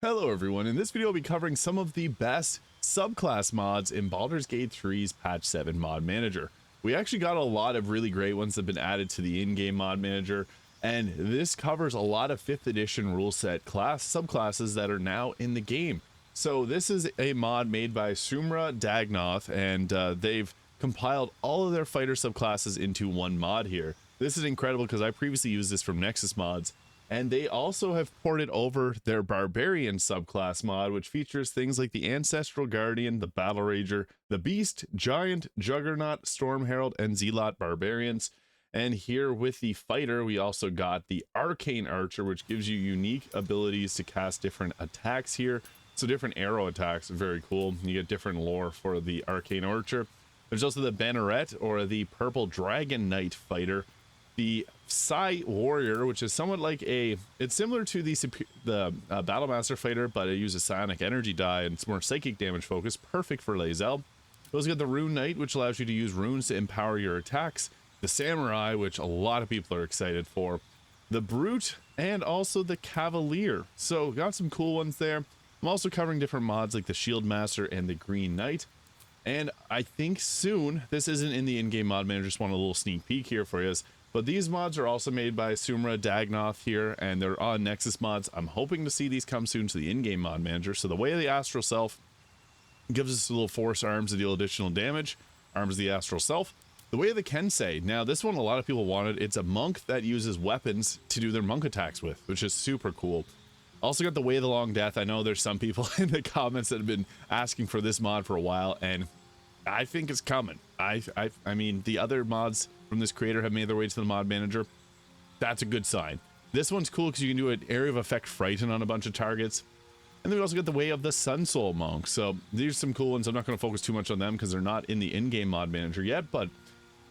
Hello everyone, in this video I'll be covering some of the best subclass mods in Baldur's Gate 3's patch 7 mod manager. We actually got a lot of really great ones that have been added to the in-game mod manager, and this covers a lot of 5th edition rule set subclasses that are now in the game. So this is a mod made by Sumra Dagnoth, and they've compiled all of their fighter subclasses into one mod here. This is incredible because I previously used this from Nexus Mods. And they also have ported over their Barbarian subclass mod, which features things like the Ancestral Guardian, the Battle Rager, the Beast, Giant, Juggernaut, Storm Herald, and Zealot Barbarians. And here with the Fighter, we also got the Arcane Archer, which gives you unique abilities to cast different attacks here. So different arrow attacks, very cool. You get different lore for the Arcane Archer. There's also the Banneret, or the Purple Dragon Knight Fighter. The Psi Warrior, which is somewhat like it's similar to the Battlemaster Fighter, but it uses psionic energy die and it's more psychic damage focused, perfect for Lae'zel. We also got the Rune Knight, which allows you to use runes to empower your attacks. The Samurai, which a lot of people are excited for. The Brute, and also the Cavalier. So got some cool ones there. I'm also covering different mods like the Shield Master and the Green Knight. And I think soon, this isn't in the in-game mod manager, just want a little sneak peek here for you. But these mods are also made by Sumra Dagnoth here, and they're on Nexus Mods. I'm hoping to see these come soon to the in-game mod manager. So the Way of the Astral Self gives us a little force arms to deal additional damage. Arms of the Astral Self. The Way of the Kensei. Now this one a lot of people wanted. It's a monk that uses weapons to do their monk attacks with, which is super cool. Also got the Way of the Long Death. I know there's some people in the comments that have been asking for this mod for a while, and I think it's coming. I mean, the other mods from this creator have made their way to the mod manager. That's a good sign. This one's cool because you can do an area of effect frighten on a bunch of targets. And then we also got the Way of the Sun Soul Monk. So these are some cool ones. I'm not going to focus too much on them because they're not in the in-game mod manager yet. But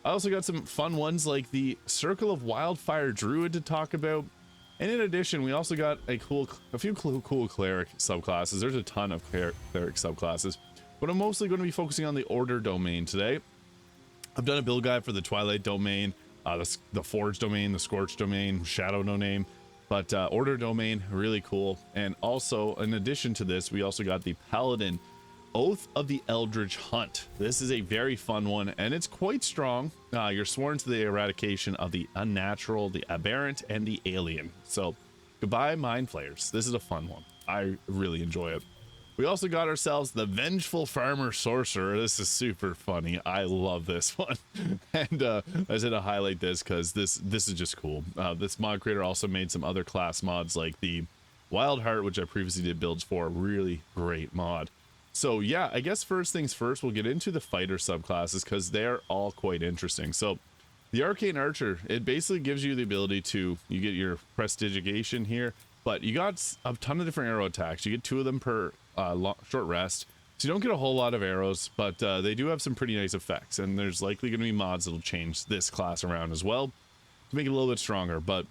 I also got some fun ones like the Circle of Wildfire Druid to talk about. And in addition, we also got a few cool Cleric subclasses. There's a ton of Cleric subclasses. But I'm mostly going to be focusing on the Order domain today. I've done a build guide for the Twilight domain, the Forge domain, the Scorch domain, Shadow domain, but Order domain, really cool. And also, in addition to this, we also got the Paladin Oath of the Eldritch Hunt. This is a very fun one, and it's quite strong. You're sworn to the eradication of the unnatural, the aberrant, and the alien. So, goodbye, Mind Flayers. This is a fun one. I really enjoy it. We also got ourselves the Vengeful Farmer Sorcerer. This is super funny. I love this one. And I said to highlight this because this is just cool. This mod creator also made some other class mods like the Wild Heart, which I previously did builds for. Really great mod. So yeah, I guess first things first, we'll get into the fighter subclasses because they're all quite interesting. So the Arcane Archer, it basically gives you the ability to, you get your prestigitation here, but you got a ton of different arrow attacks. You get 2 of them per short rest, so you don't get a whole lot of arrows, but they do have some pretty nice effects, and there's likely going to be mods that'll change this class around as well to make it a little bit stronger. But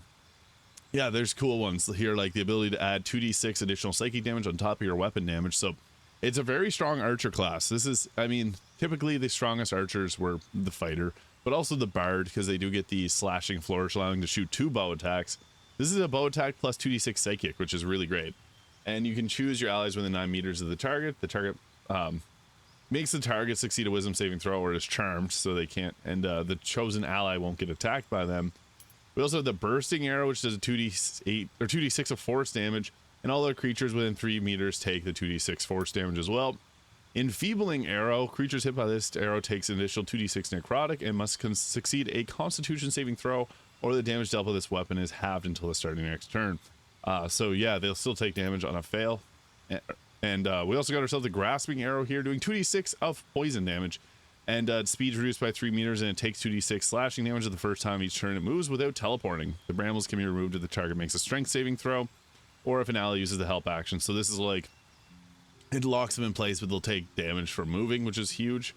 yeah, there's cool ones here, like the ability to add 2d6 additional psychic damage on top of your weapon damage. So it's a very strong archer class. This is, I mean, typically the strongest archers were the fighter, but also the bard, because they do get the slashing flourish, allowing to shoot 2 bow attacks. This is a bow attack plus 2d6 psychic, which is really great. And you can choose your allies within 9 meters of the target. The target makes the target succeed a wisdom saving throw or is charmed, so they can't, and the chosen ally won't get attacked by them. We also have the Bursting Arrow, which does a 2d8 or 2d6 of force damage, and all other creatures within 3 meters take the 2d6 force damage as well. Enfeebling Arrow, creatures hit by this arrow takes an additional 2d6 necrotic and must succeed a Constitution saving throw, or the damage dealt by this weapon is halved until the start of the next turn. So yeah, they'll still take damage on a fail. And we also got ourselves the Grasping Arrow here, doing 2d6 of poison damage. And speed reduced by 3 meters, and it takes 2d6 slashing damage the first time each turn it moves without teleporting. The brambles can be removed if the target makes a strength saving throw, or if an ally uses the help action. So this is like, it locks them in place, but they'll take damage from moving, which is huge.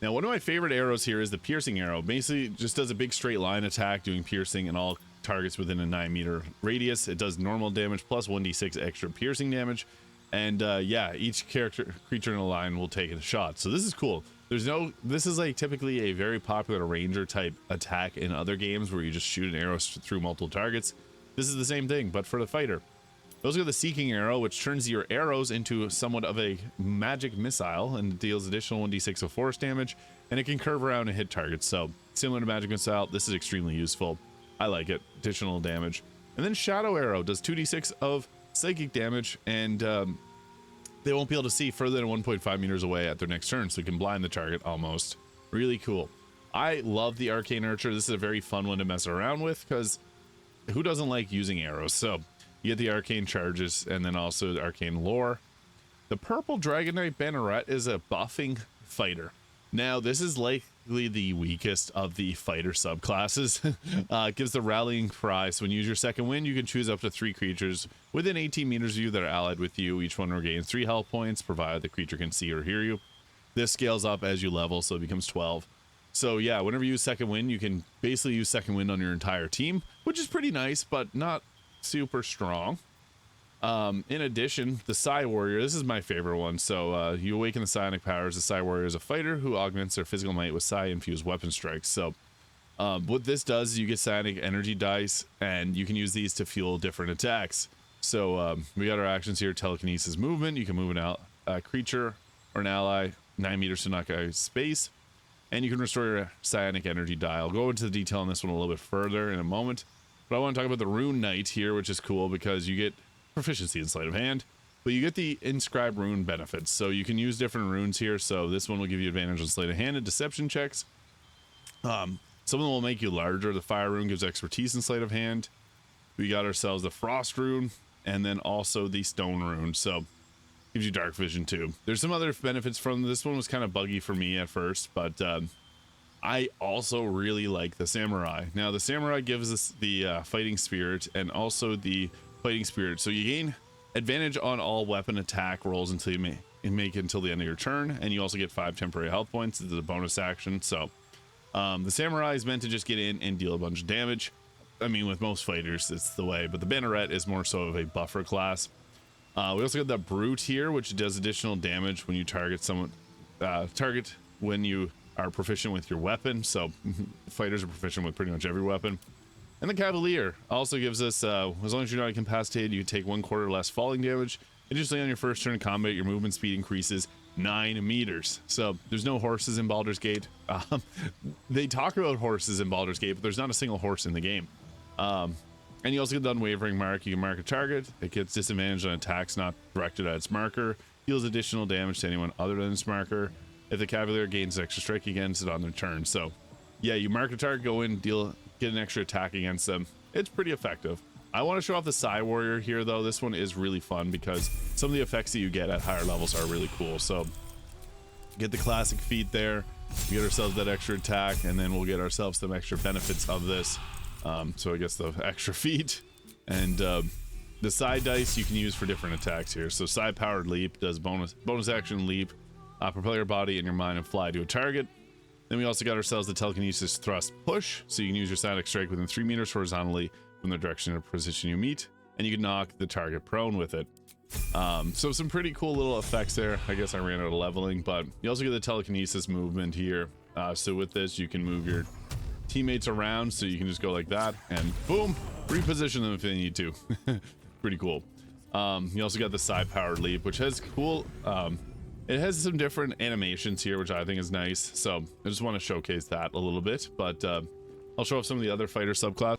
Now, one of my favorite arrows here is the Piercing Arrow. Basically, just does a big straight line attack, doing piercing in all targets within a 9-meter radius. It does normal damage plus 1d6 extra piercing damage. And yeah, each creature in a line will take a shot. So this is cool. This is like typically a very popular ranger type attack in other games where you just shoot an arrow through multiple targets. This is the same thing, but for the fighter. We also got the Seeking Arrow, which turns your arrows into somewhat of a magic missile and deals additional 1d6 of force damage, and it can curve around and hit targets. So similar to magic missile, this is extremely useful. I like it. Additional damage. And then Shadow Arrow does 2d6 of psychic damage, and they won't be able to see further than 1.5 meters away at their next turn, so you can blind the target almost. Really cool. I love the Arcane Archer. This is a very fun one to mess around with, because who doesn't like using arrows? So you get the arcane charges and then also the arcane lore. The purple Dragon Knight Banneret is a buffing fighter. Now this is likely the weakest of the fighter subclasses. It gives the rallying cry, so when you use your second wind, you can choose up to 3 creatures within 18 meters of you that are allied with you. Each one regains 3 health points, provided the creature can see or hear you. This scales up as you level, so it becomes 12. So yeah, whenever you use second wind, you can basically use second wind on your entire team, which is pretty nice, but not super strong. In addition, the Psi Warrior, this is my favorite one. So you awaken the psionic powers. The Psi Warrior is a fighter who augments their physical might with Psi infused weapon strikes. So what this does is you get psionic energy dice, and you can use these to fuel different attacks. So we got our actions here: telekinesis, movement. You can move a creature or an ally 9 meters to knock out space, and you can restore your psionic energy die. I'll go into the detail on this one a little bit further in a moment, but I want to talk about the Rune Knight here, which is cool because you get proficiency in sleight of hand, but you get the inscribed rune benefits. So you can use different runes here. So this one will give you advantage on sleight of hand and deception checks. Some of them will make you larger. The fire rune gives expertise in sleight of hand. We got ourselves the frost rune, and then also the stone rune. So gives you dark vision too. There's some other benefits from this one. Was kind of buggy for me at first, but I also really like the samurai. Now the samurai gives us the fighting spirit and also the fighting spirit, so you gain advantage on all weapon attack rolls until you make it until the end of your turn, and you also get 5 temporary health points as a bonus action. So the samurai is meant to just get in and deal a bunch of damage. I mean, with most fighters it's the way, but the banneret is more so of a buffer class. We also got the brute here, which does additional damage when you target someone, when you are proficient with your weapon. So fighters are proficient with pretty much every weapon. And the Cavalier also gives us, as long as you're not incapacitated, you take 1/4 less falling damage. Additionally, on your first turn in combat, your movement speed increases 9 meters. So there's no horses in Baldur's Gate. They talk about horses in Baldur's Gate, but there's not a single horse in the game. And you also get the unwavering mark. You can mark a target. It gets disadvantage on attacks not directed at its marker. Deals additional damage to anyone other than its marker. If the Cavalier gains extra strike against it on their turn. So yeah, you mark a target, go in, get an extra attack against them. It's pretty effective. I want to show off the Psi Warrior here though. This one is really fun because some of the effects that you get at higher levels are really cool. So get the classic feat there, we get ourselves that extra attack, and then we'll get ourselves some extra benefits of this. So I guess the extra feat and the Psi dice you can use for different attacks here. So Psi powered leap does bonus action leap, propel your body and your mind and fly to a target. Then we also got ourselves the telekinesis thrust push, so you can use your psionic strike within 3 meters horizontally from the direction or position you meet, and you can knock the target prone with it. So some pretty cool little effects there. I guess I ran out of leveling, but you also get the telekinesis movement here. So with this, you can move your teammates around, so you can just go like that and boom, reposition them if they need to. Pretty cool. You also got the Psi powered leap, which has cool it has some different animations here, which I think is nice. So I just want to showcase that a little bit, but I'll show off some of the other fighter subclass.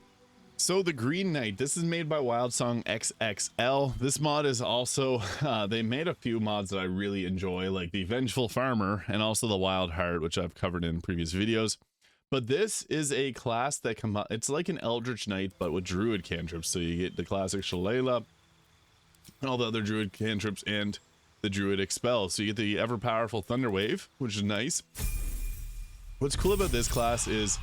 So the Green Knight, this is made by Wildsong XXL. This mod is also, they made a few mods that I really enjoy, like the Vengeful Farmer and also the Wild Heart, which I've covered in previous videos. But this is a class that it's like an Eldritch Knight, but with Druid cantrips. So you get the classic Shillelagh, all the other Druid cantrips, and the Druid Expel. So you get the ever powerful Thunder Wave, which is nice. What's cool about this class is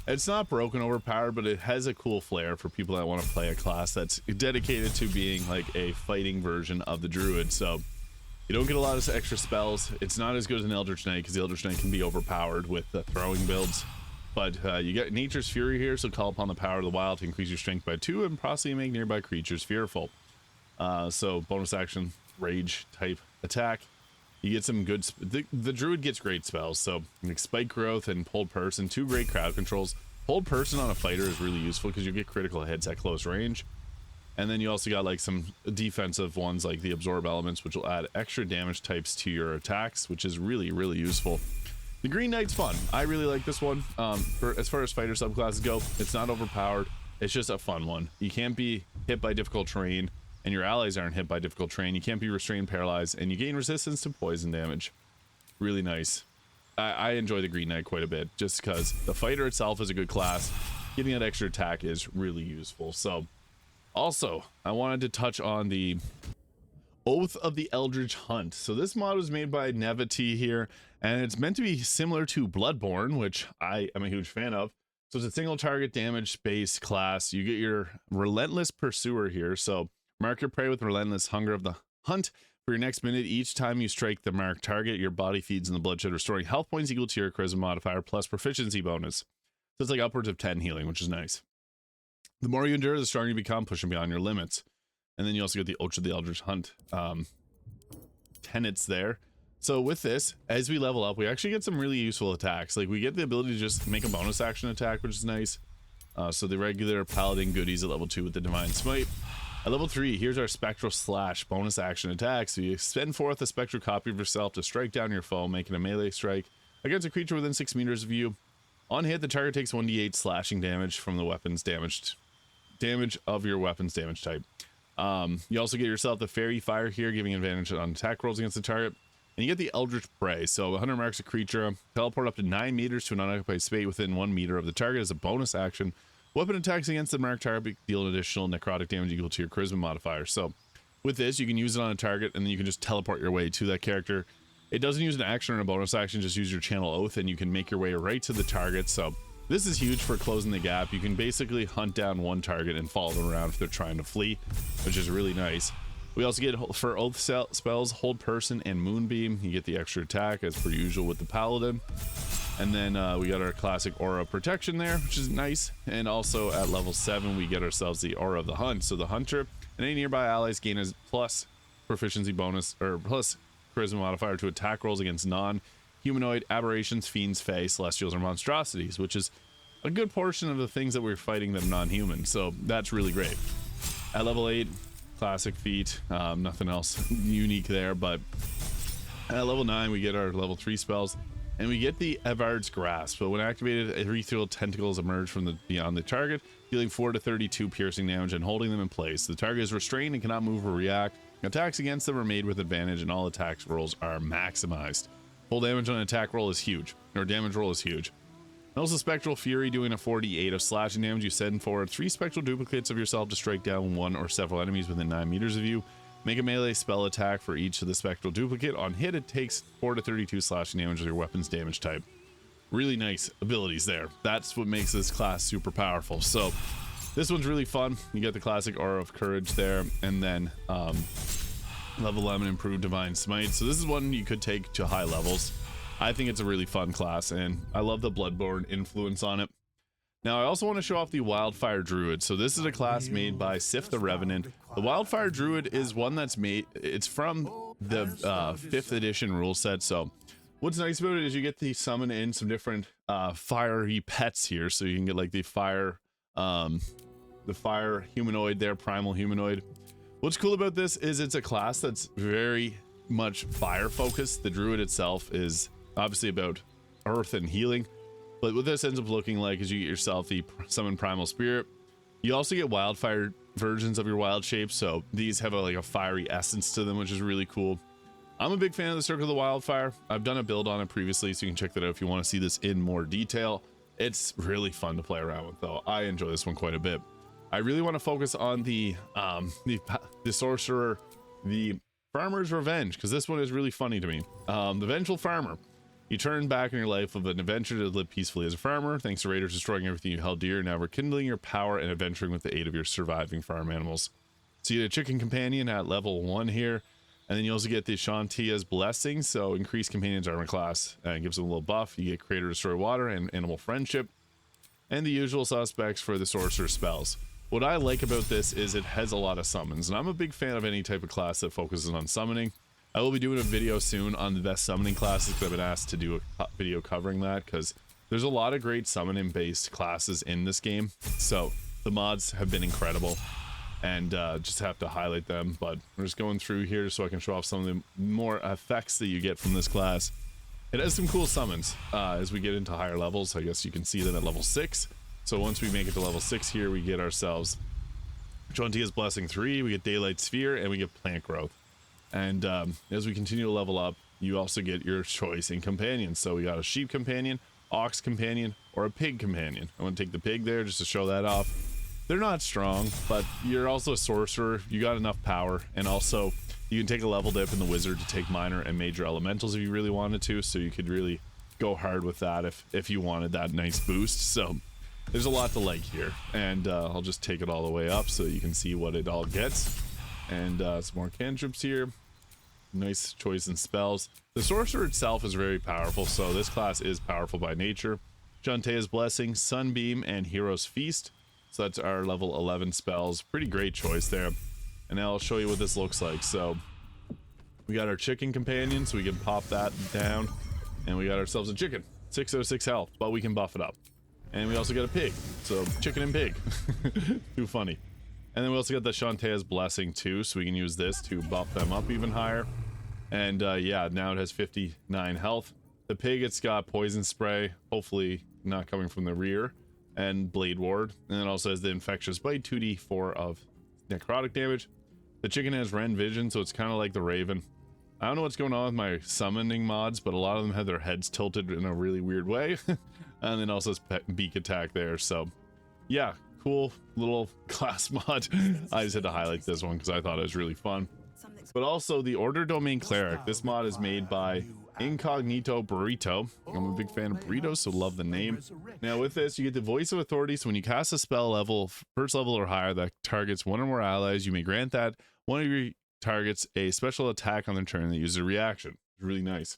it's not broken overpowered, but it has a cool flair for people that want to play a class that's dedicated to being like a fighting version of the Druid. So you don't get a lot of extra spells. It's not as good as an Eldritch Knight because the Eldritch Knight can be overpowered with the throwing builds. But you get Nature's Fury here, so call upon the power of the wild to increase your strength by 2 and possibly make nearby creatures fearful. So bonus action rage type attack. You get some good the Druid gets great spells, so like Spike Growth and Hold Person, 2 great crowd controls. Hold Person on a fighter is really useful because you get critical hits at close range. And then you also got like some defensive ones like the absorb elements, which will add extra damage types to your attacks, which is really, really useful. The Green Knight's fun. I really like this one. As far as fighter subclasses go, it's not overpowered. It's just a fun one. You can't be hit by difficult terrain, and your allies aren't hit by difficult terrain. You can't be restrained, paralyzed, and you gain resistance to poison damage. Really nice. I enjoy the Green Knight quite a bit, just because the fighter itself is a good class. Getting that extra attack is really useful. So, also, I wanted to touch on the Oath of the Eldritch Hunt. So this mod was made by Nevity here, and it's meant to be similar to Bloodborne, which I am a huge fan of. So it's a single target damage based class. You get your Relentless Pursuer here. So mark your prey with Relentless Hunger of the Hunt. For your next minute, each time you strike the marked target, your body feeds in the bloodshed, restoring health points equal to your charisma modifier plus proficiency bonus. So it's like upwards of 10 healing, which is nice. The more you endure, the stronger you become, pushing beyond your limits. And then you also get the Oath of the Eldritch Hunt tenets there. So with this, as we level up, we actually get some really useful attacks. Like we get the ability to just make a bonus action attack, which is nice. So the regular paladin goodies at level 2 with the Divine Smite. At level 3, here's our Spectral Slash bonus action attack. So you send forth a spectral copy of yourself to strike down your foe, making a melee strike against a creature within 6 meters of you. On hit, the target takes 1d8 slashing damage from the weapon's damage of your weapon's damage type. You also get yourself the Fairy Fire here, giving advantage on attack rolls against the target. And you get the Eldritch Prey. So 100 marks a creature, teleport up to 9 meters to an unoccupied space within 1 meter of the target as a bonus action. Weapon attacks against the marked target deal an additional necrotic damage equal to your charisma modifier. So with this, you can use it on a target, and then you can just teleport your way to that character. It doesn't use an action or a bonus action, just use your channel Oath, and you can make your way right to the target. So this is huge for closing the gap. You can basically hunt down one target and follow them around if they're trying to flee, which is really nice. We also get, for Oath spells, Hold Person and Moonbeam. You get the extra attack as per usual with the Paladin. And then we got our classic Aura of Protection there, which is nice. And also at level 7, we get ourselves the Aura of the Hunt. So the Hunter and any nearby allies gain a plus proficiency bonus, or plus charisma modifier to attack rolls against non-humanoid aberrations, fiends, fae, celestials, or monstrosities, which is a good portion of the things that we're fighting that are non-human. So that's really great. At level 8, classic feat, nothing else unique there. But at level 9, we get our level 3 spells. And we get the Evard's Grasp. So when activated, ethereal tentacles emerge from beyond the target, dealing 4 to 32 piercing damage and holding them in place. The target is restrained and cannot move or react. Attacks against them are made with advantage, and all attack rolls are maximized. Full damage on an attack roll is huge, or damage roll is huge. And also Spectral Fury, doing a 48 of slashing damage. You send forward 3 spectral duplicates of yourself to strike down one or several enemies within 9 meters of you. Make a melee spell attack for each of the spectral duplicate. On hit, it takes 4 to 32 slashing damage with your weapon's damage type. Really nice abilities there. That's what makes this class super powerful. So this one's really fun. You get the classic Aura of Courage there, and then level 11 improved Divine Smite. So this is one you could take to high levels. I think it's a really fun class, and I love the Bloodborne influence on it. Now, I also want to show off the Wildfire Druid. So this is a class made by Sif the Revenant. The Wildfire Druid is one that's made, it's from the 5th edition rule set. So what's nice about it is you get to summon in some different fiery pets here. So you can get like the fire humanoid there, primal humanoid. What's cool about this is it's a class that's very much fire focused. The Druid itself is obviously about earth and healing. But what this ends up looking like is you get yourself the Summon Primal Spirit. You also get wildfire versions of your wild shapes, so these have like a fiery essence to them, which is really cool. I'm a big fan of the Circle of the Wildfire. I've done a build on it previously, so you can check that out if you want to see this in more detail. It's really fun to play around with, though. I enjoy this one quite a bit. I really want to focus on the Sorcerer, the Farmer's Revenge, because this one is really funny to me. The Vengeful Farmer. You turn back in your life of an adventure to live peacefully as a farmer. Thanks to raiders destroying everything you held dear, now rekindling your power and adventuring with the aid of your surviving farm animals. So you get a chicken companion at level 1 here, and then you also get the Shantia's Blessing, so increase companion's armor class and gives them a little buff. You get Creator Destroy Water and Animal Friendship, and the usual suspects for the sorcerer spells. What I like about this is it has a lot of summons, and I'm a big fan of any type of class that focuses on summoning. I will be doing a video soon on the best summoning classes, because I've been asked to do a video covering that, because there's a lot of great summoning based classes in this game. So the mods have been incredible. and just have to highlight them. But we're just going through here so I can show off some of the more effects that you get from this class. It has some cool summons as we get into higher levels. I guess you can see them at level 6. So once we make it to level 6 here, we get ourselves Jontia's Blessing 3, we get Daylight Sphere, and we get Plant Growth. And as we continue to level up, you also get your choice in companions. So we got a sheep companion, ox companion, or a pig companion. I want to take the pig there just to show that off. They're not strong, but you're also a sorcerer. You got enough power, and also you can take a level dip in the wizard to take minor and major elementals if you really wanted to. So you could really go hard with that if you wanted that nice boost. So there's a lot to like here, and I'll just take it all the way up so you can see what it all gets. And some more cantrips here. Nice choice in spells. The sorcerer itself is very powerful, so this class is powerful by nature. Jontia's Blessing, Sunbeam, and Hero's Feast. So that's our level 11 spells. Pretty great choice there. And now I'll show you what this looks like. So we got our chicken companion, so we can pop that down. And we got ourselves a chicken. 606 health, but we can buff it up. And we also got a pig. So chicken and pig. Too funny. And then we also got the Jontia's Blessing too, so we can use this to buff them up even higher. And yeah, now it has 59 health. The pig, it's got Poison Spray, hopefully not coming from the rear, and Blade Ward. And it also has the Infectious Bite, 2d4 of necrotic damage. The chicken has Ren Vision, so it's kind of like the Raven. I don't know what's going on with my summoning mods, but a lot of them have their heads tilted in a really weird way. And then also beak attack there, so yeah, cool little class mod. I just had to highlight this one because I thought it was really fun. But also the Order Domain Cleric. This mod is made by Incognito Burrito. I'm a big fan of burritos, so love the name. Now with this, you get the Voice of Authority, so when you cast a spell level, first level or higher, that targets one or more allies, you may grant that one of your targets a special attack on their turn that uses a reaction. It's really nice.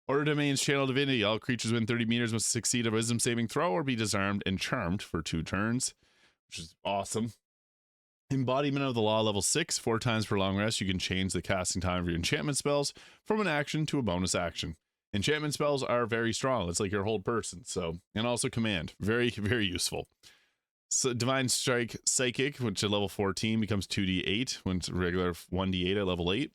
Order Domain's Channel Divinity. All creatures within 30 meters must succeed a wisdom saving throw or be disarmed and charmed for 2 turns, which is awesome. Embodiment of the Law level 6. 4 times per long rest, you can change the casting time of your enchantment spells from an action to a bonus action. Enchantment spells are very strong. It's like your whole person. So, and also command. Very, very useful. So Divine Strike Psychic, which at level 14 becomes 2d8 when it's regular 1d8 at level 8.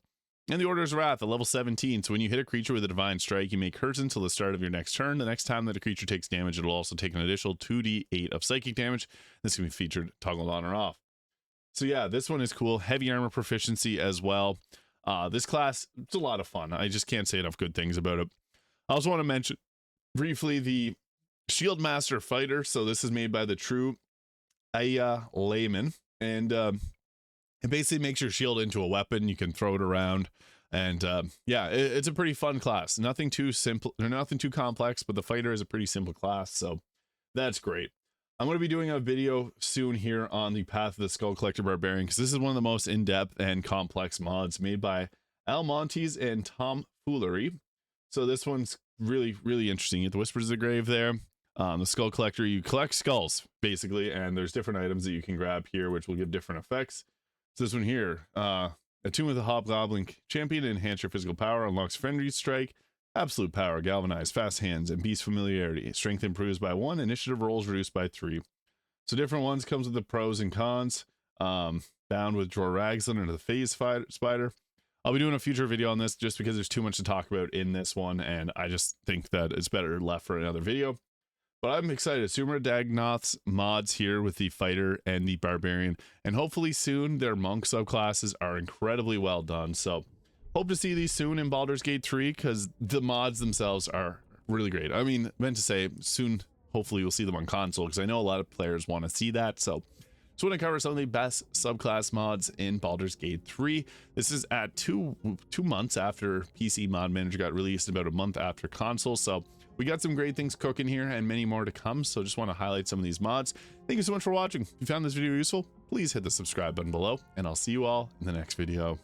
And the Order's Wrath at level 17. So when you hit a creature with a Divine Strike, you may curse until the start of your next turn. The next time that a creature takes damage, it'll also take an additional 2d8 of psychic damage. This can be featured toggled on or off. So yeah, this one is cool. Heavy armor proficiency as well. This class, it's a lot of fun. I just can't say enough good things about it. I also want to mention briefly the Shield Master Fighter. So this is made by the true Aya Layman, and it basically makes your shield into a weapon. You can throw it around, and yeah, it's a pretty fun class. Nothing too simple or nothing too complex, but the fighter is a pretty simple class, so that's great. I'm going to be doing a video soon here on the Path of the Skull Collector Barbarian, because this is one of the most in-depth and complex mods made by Al Montes and Tom Foolery. So this one's really, really interesting. You get the Whispers of the Grave there. The Skull Collector, you collect skulls, basically, and there's different items that you can grab here, which will give different effects. So this one here, Attune with a Hobgoblin Champion, enhance your physical power, unlocks Friendly Strike, Absolute Power, Galvanize, Fast Hands, and Beast Familiarity. Strength improves by 1, initiative rolls reduced by 3. So different ones comes with the pros and cons. Bound with Draw Ragslin into the Phase Spider. I'll be doing a future video on this just because there's too much to talk about in this one, and I just think that it's better left for another video. But I'm excited. Sumer Dagnoth's mods here with the fighter and the barbarian, and hopefully soon their monk subclasses are incredibly well done. So hope to see these soon in Baldur's Gate 3, because the mods themselves are really great. I mean, meant to say soon, hopefully we'll see them on console, because I know a lot of players want to see that. So just want to cover some of the best subclass mods in Baldur's Gate 3. This is at two months after PC Mod Manager got released, about a month after console. So we got some great things cooking here and many more to come. So just want to highlight some of these mods. Thank you so much for watching. If you found this video useful, please hit the subscribe button below, and I'll see you all in the next video.